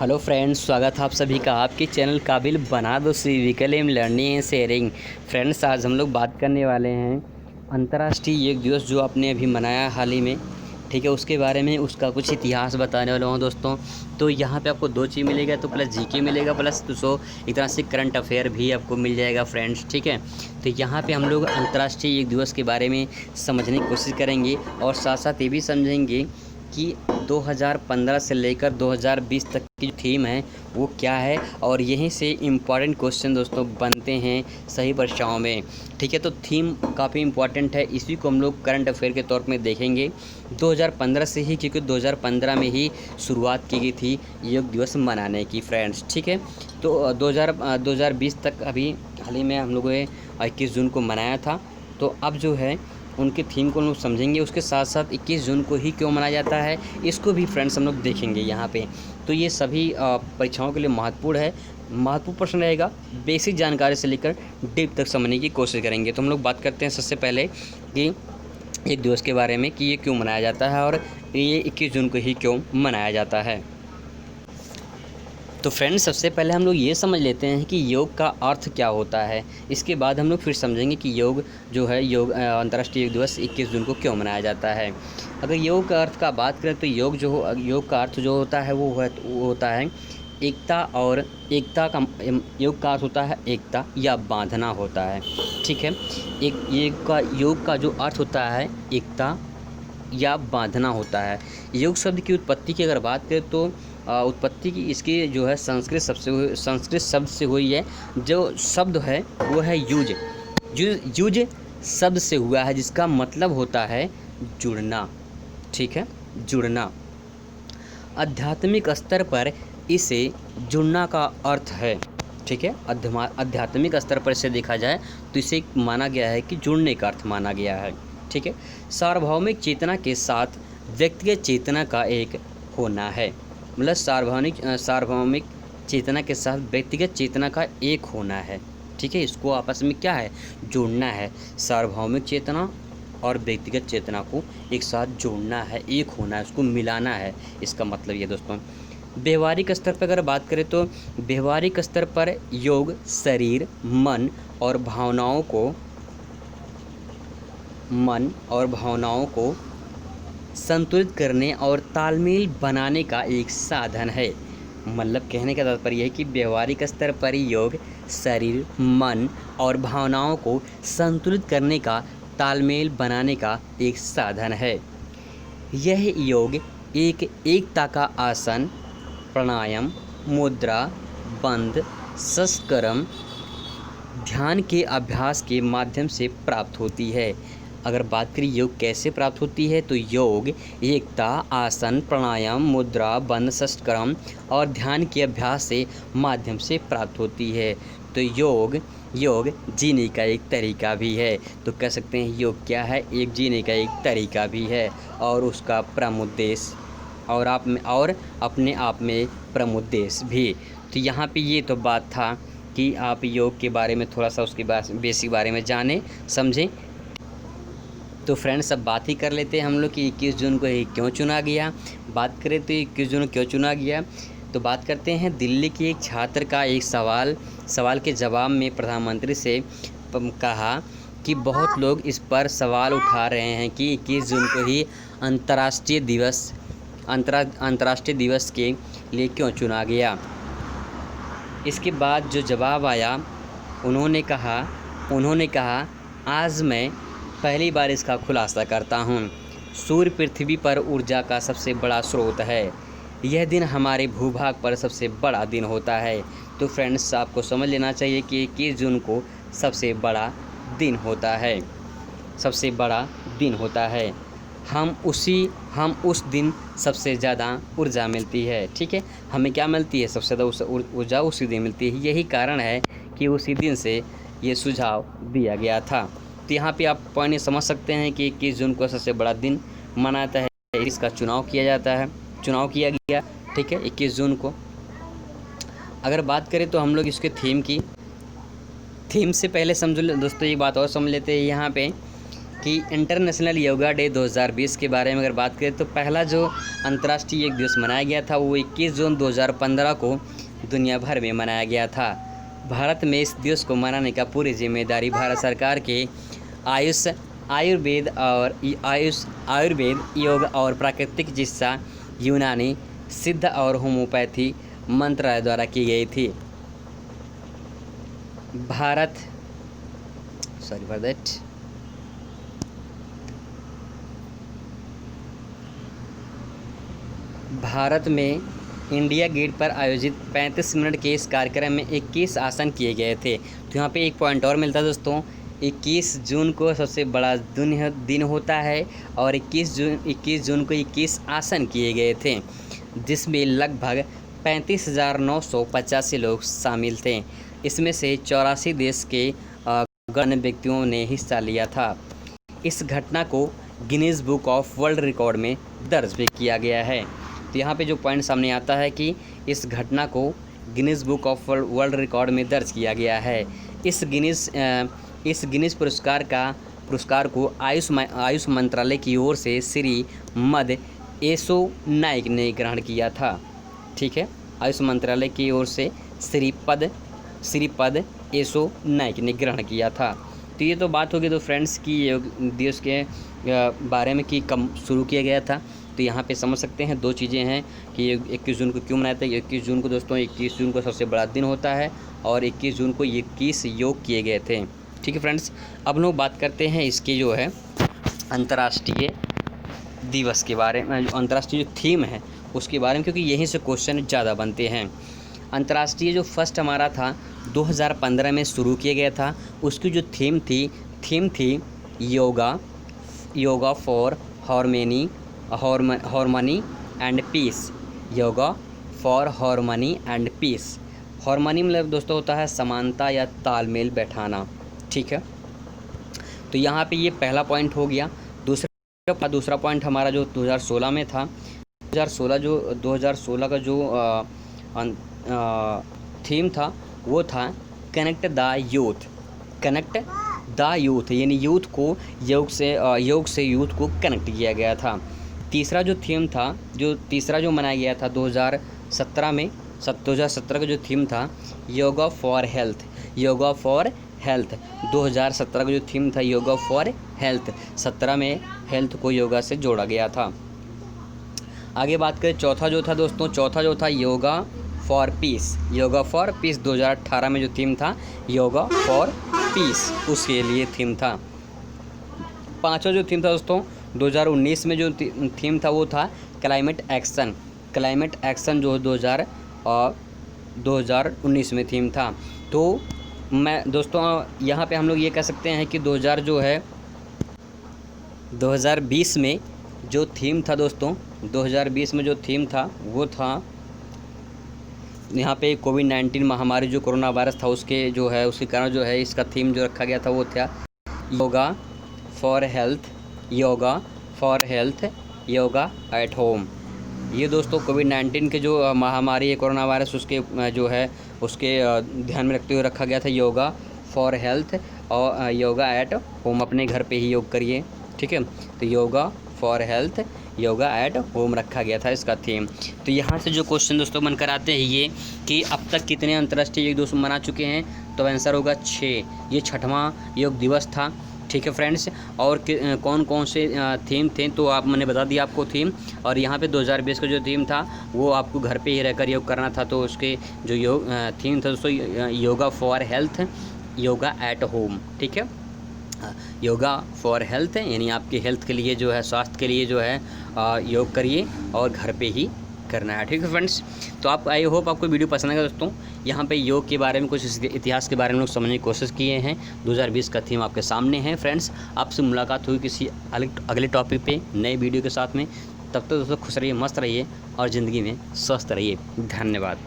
Hello friends, स्वागत है आप सभी का आपके चैनल काबिल बना दो सिविकल एम लर्निंग एंड शेयरिंग। फ्रेंड्स, आज हम लोग बात करने वाले हैं अंतर्राष्ट्रीय योग दिवस जो आपने अभी मनाया हाल ही में। ठीक है, उसके बारे में उसका कुछ इतिहास बताने वाला हूँ दोस्तों। तो यहाँ पे आपको दो चीज़ मिलेगा, तो प्लस जीके मिलेगा, प्लस एक तरह से करंट अफेयर भी आपको मिल जाएगा फ्रेंड्स। ठीक है, तो यहाँ पे हम लोग अंतर्राष्ट्रीय योग दिवस के बारे में समझने की कोशिश करेंगे और साथ साथ ये भी समझेंगे कि 2015 से लेकर 2020 तक की जो थीम है वो क्या है, और यहीं से इम्पॉर्टेंट क्वेश्चन दोस्तों बनते हैं सही परीक्षाओं में। ठीक है, तो थीम काफ़ी इम्पॉर्टेंट है, इसी को हम लोग करंट अफेयर के तौर में देखेंगे 2015 से ही, क्योंकि 2015 में ही शुरुआत की गई थी योग दिवस मनाने की फ्रेंड्स। ठीक है, तो 2020 तक अभी हाल ही में हम लोगों ने 21 जून को मनाया था। तो अब जो है उनके थीम को हम लोग समझेंगे, उसके साथ साथ 21 जून को ही क्यों मनाया जाता है इसको भी फ्रेंड्स हम लोग देखेंगे यहाँ पे। तो ये सभी परीक्षाओं के लिए महत्वपूर्ण प्रश्न रहेगा। बेसिक जानकारी से लेकर डीप तक समझने की कोशिश करेंगे। तो हम लोग बात करते हैं सबसे पहले कि एक दिवस के बारे में कि ये क्यों मनाया जाता है और ये 21 जून को ही क्यों मनाया जाता है। तो फ्रेंड्स, सबसे पहले हम लोग ये समझ लेते हैं कि योग का अर्थ क्या होता है। इसके बाद हम लोग फिर समझेंगे कि योग जो है अंतर्राष्ट्रीय योग दिवस 21 जून को क्यों मनाया जाता है। अगर योग का अर्थ का बात करें तो योग का अर्थ जो होता है वो होता है एकता, और एकता का योग का अर्थ होता है एकता या बांधना होता है। ठीक है, योग का जो अर्थ होता है एकता या बांधना होता है। योग शब्द की उत्पत्ति की अगर बात करें तो उत्पत्ति की इसकी जो है संस्कृत शब्द से हुई है। जो शब्द है वो है युज शब्द से हुआ है, जिसका मतलब होता है जुड़ना। ठीक है, जुड़ना। आध्यात्मिक स्तर पर इसे जुड़ना का अर्थ है। ठीक है, आध्यात्मिक स्तर पर इसे देखा जाए तो इसे माना गया है कि जुड़ने का अर्थ माना गया है। ठीक है, सार्वभौमिक चेतना के साथ व्यक्तिगत चेतना का एक होना है। मतलब सार्वभौमिक चेतना के साथ व्यक्तिगत चेतना का एक होना है। ठीक है, इसको आपस में क्या है, जोड़ना है। सार्वभौमिक चेतना और व्यक्तिगत चेतना को एक साथ जोड़ना है, एक होना है, उसको मिलाना है, इसका मतलब ये दोस्तों। व्यवहारिक स्तर पर अगर बात करें तो व्यवहारिक स्तर पर योग शरीर, मन और भावनाओं को संतुलित करने और तालमेल बनाने का एक साधन है। मतलब कहने का तात्पर्य है कि व्यवहारिक स्तर पर योग शरीर, मन और भावनाओं को संतुलित करने का, तालमेल बनाने का एक साधन है। यह योग एकता का आसन, प्राणायाम, मुद्रा, बंध, संस्करण, ध्यान के अभ्यास के माध्यम से प्राप्त होती है। अगर बात करें योग कैसे प्राप्त होती है तो योग एकता, आसन, प्राणायाम, मुद्रा, बंध, संस्करण और ध्यान के अभ्यास से माध्यम से प्राप्त होती है। तो योग जीने का एक तरीका भी है। तो कह सकते हैं योग क्या है, एक जीने का एक तरीका भी है, और उसका परम उद्देश्य और अपने आप में परम उद्देश्य भी। तो यहाँ पे ये तो बात था कि आप योग के बारे में थोड़ा सा उसके बेसिक बारे में जानें समझें। तो फ्रेंड्स, अब बात ही कर लेते हैं हम लोग कि 21 जून को ये क्यों चुना गया। बात करें तो 21 जून क्यों चुना गया, तो बात करते हैं दिल्ली के एक छात्र का एक सवाल के जवाब में प्रधानमंत्री से कहा कि बहुत लोग इस पर सवाल उठा रहे हैं कि 21 जून को ही अंतर्राष्ट्रीय दिवस के लिए क्यों चुना गया। इसके बाद जो जवाब आया, उन्होंने कहा आज मैं पहली बार इसका खुलासा करता हूँ। सूर्य पृथ्वी पर ऊर्जा का सबसे बड़ा स्रोत है। यह दिन हमारे भूभाग पर सबसे बड़ा दिन होता है। तो फ्रेंड्स, आपको समझ लेना चाहिए कि 21 जून को सबसे बड़ा दिन होता है। हम उस दिन सबसे ज़्यादा ऊर्जा मिलती है। ठीक है, हमें क्या मिलती है, सबसे ज़्यादा ऊर्जा उसी दिन मिलती है। यही कारण है कि उसी दिन से ये सुझाव दिया गया था। तो यहाँ पे आप पॉइंट समझ सकते हैं कि 21 जून को सबसे बड़ा दिन मनाता है, इसका चुनाव किया गया। ठीक है, 21 जून को। अगर बात करें तो हम लोग इसके थीम से पहले समझ लो दोस्तों, ये बात और समझ लेते हैं यहाँ पे कि इंटरनेशनल योगा डे 2020 के बारे में अगर बात करें तो पहला जो अंतर्राष्ट्रीय योग दिवस मनाया गया था वो 21 जून 2015 को दुनिया भर में मनाया गया था। भारत में इस दिवस को मनाने का पूरी जिम्मेदारी भारत सरकार के आयुर्वेद, योग और प्राकृतिक चिकित्सा, यूनानी, सिद्ध और होम्योपैथी मंत्रालय द्वारा की गई थी। भारत में इंडिया गेट पर आयोजित 35 मिनट के इस कार्यक्रम में 21 आसन किए गए थे। तो यहाँ पे एक पॉइंट और मिलता है दोस्तों, 21 जून को सबसे बड़ा दिन होता है और 21 जून को 21 आसन किए गए थे, जिसमें लगभग 35,985 लोग शामिल थे। इसमें से 84 देश के गण्य व्यक्तियों ने हिस्सा लिया था। इस घटना को Guinness book of world record में दर्ज भी किया गया है। तो यहाँ पे जो पॉइंट सामने आता है कि इस घटना को Guinness book of world record में दर्ज किया गया है। इस गिनीज पुरस्कार को आयुष मंत्रालय की ओर से श्री मद येसो नाइक ने ग्रहण किया था। ठीक है, आयुष मंत्रालय की ओर से श्रीपद येसो नाइक ने ग्रहण किया था। तो ये तो बात होगी तो फ्रेंड्स की योग दिवस के बारे में कि कब शुरू किया गया था। तो यहाँ पे समझ सकते हैं दो चीज़ें हैं कि 21 जून को क्यों मनाते हैं। 21 जून को दोस्तों 21 जून को सबसे बड़ा दिन होता है और 21 जून को 21 योग किए गए थे। ठीक है फ्रेंड्स, अब लोग बात करते हैं इसकी जो है अंतर्राष्ट्रीय दिवस के बारे में, अंतर्राष्ट्रीय जो थीम है उसके बारे में, क्योंकि यहीं से क्वेश्चन ज़्यादा बनते हैं। अंतर्राष्ट्रीय जो फर्स्ट हमारा था 2015 में शुरू किया गया था, उसकी जो थीम थी yoga for harmony and peace. Yoga for harmony and peace. Harmony मतलब दोस्तों होता है समानता या तालमेल बैठाना। ठीक है, तो यहाँ पे ये पहला पॉइंट हो गया। दूसरा पॉइंट हमारा जो 2016 में था, 2016 का जो थीम था वो था कनेक्ट द यूथ, यानी यूथ को योग से यूथ को कनेक्ट किया गया था। तीसरा जो थीम था, जो मनाया गया था 2017 में, 2017 का जो थीम था योगा फॉर हेल्थ। 2017 का जो थीम था योगा फॉर हेल्थ, 17 में हेल्थ को योगा से जोड़ा गया था। आगे बात करें चौथा जो था योगा फॉर पीस। 2018 में जो थीम था योगा फॉर पीस, उसके लिए थीम था। पांचवा जो थीम था दोस्तों 2019 में जो थीम था वो था क्लाइमेट एक्शन जो 2019 में थीम था। तो मैं दोस्तों यहाँ पे हम लोग ये कह सकते हैं कि 2020 में जो थीम था दोस्तों, 2020 में जो थीम था वो था यहाँ पे कोविड-19 महामारी जो कोरोना वायरस था उसके कारण जो है इसका थीम जो रखा गया था वो था yoga for health, yoga at home. ये दोस्तों कोविड-19 के जो महामारी है कोरोना वायरस उसके ध्यान में रखते हुए रखा गया था योगा फॉर हेल्थ और योगा एट होम, अपने घर पे ही योग करिए। ठीक है, तो yoga for health, yoga at home रखा गया था इसका थीम। तो यहाँ से जो क्वेश्चन दोस्तों बनकर आते हैं ये कि अब तक कितने अंतर्राष्ट्रीय योग दिवस मना चुके हैं, तो आंसर होगा 6। ये 6वां योग दिवस था। ठीक है फ्रेंड्स, और कौन कौन से थीम थे तो मैंने बता दिया आपको थीम। और यहाँ पे 2020 का जो थीम था वो आपको घर पे ही रहकर योग करना था, तो उसके जो थीम था दोस्तों yoga for health, yoga at home. ठीक है, योगा फॉर हेल्थ यानी आपके हेल्थ के लिए जो है, स्वास्थ्य के लिए जो है योग करिए और घर पे ही करना है। ठीक है फ्रेंड्स, तो आई होप आपको वीडियो पसंद आएगा दोस्तों। यहाँ पे योग के बारे में कुछ इतिहास के बारे में लोग समझने की कोशिश किए हैं। 2020 का थीम आपके सामने है फ्रेंड्स। आपसे मुलाकात हुई किसी अगले टॉपिक पे नए वीडियो के साथ में। तब तक दोस्तों खुश रहिए, मस्त रहिए और ज़िंदगी में स्वस्थ रहिए। धन्यवाद।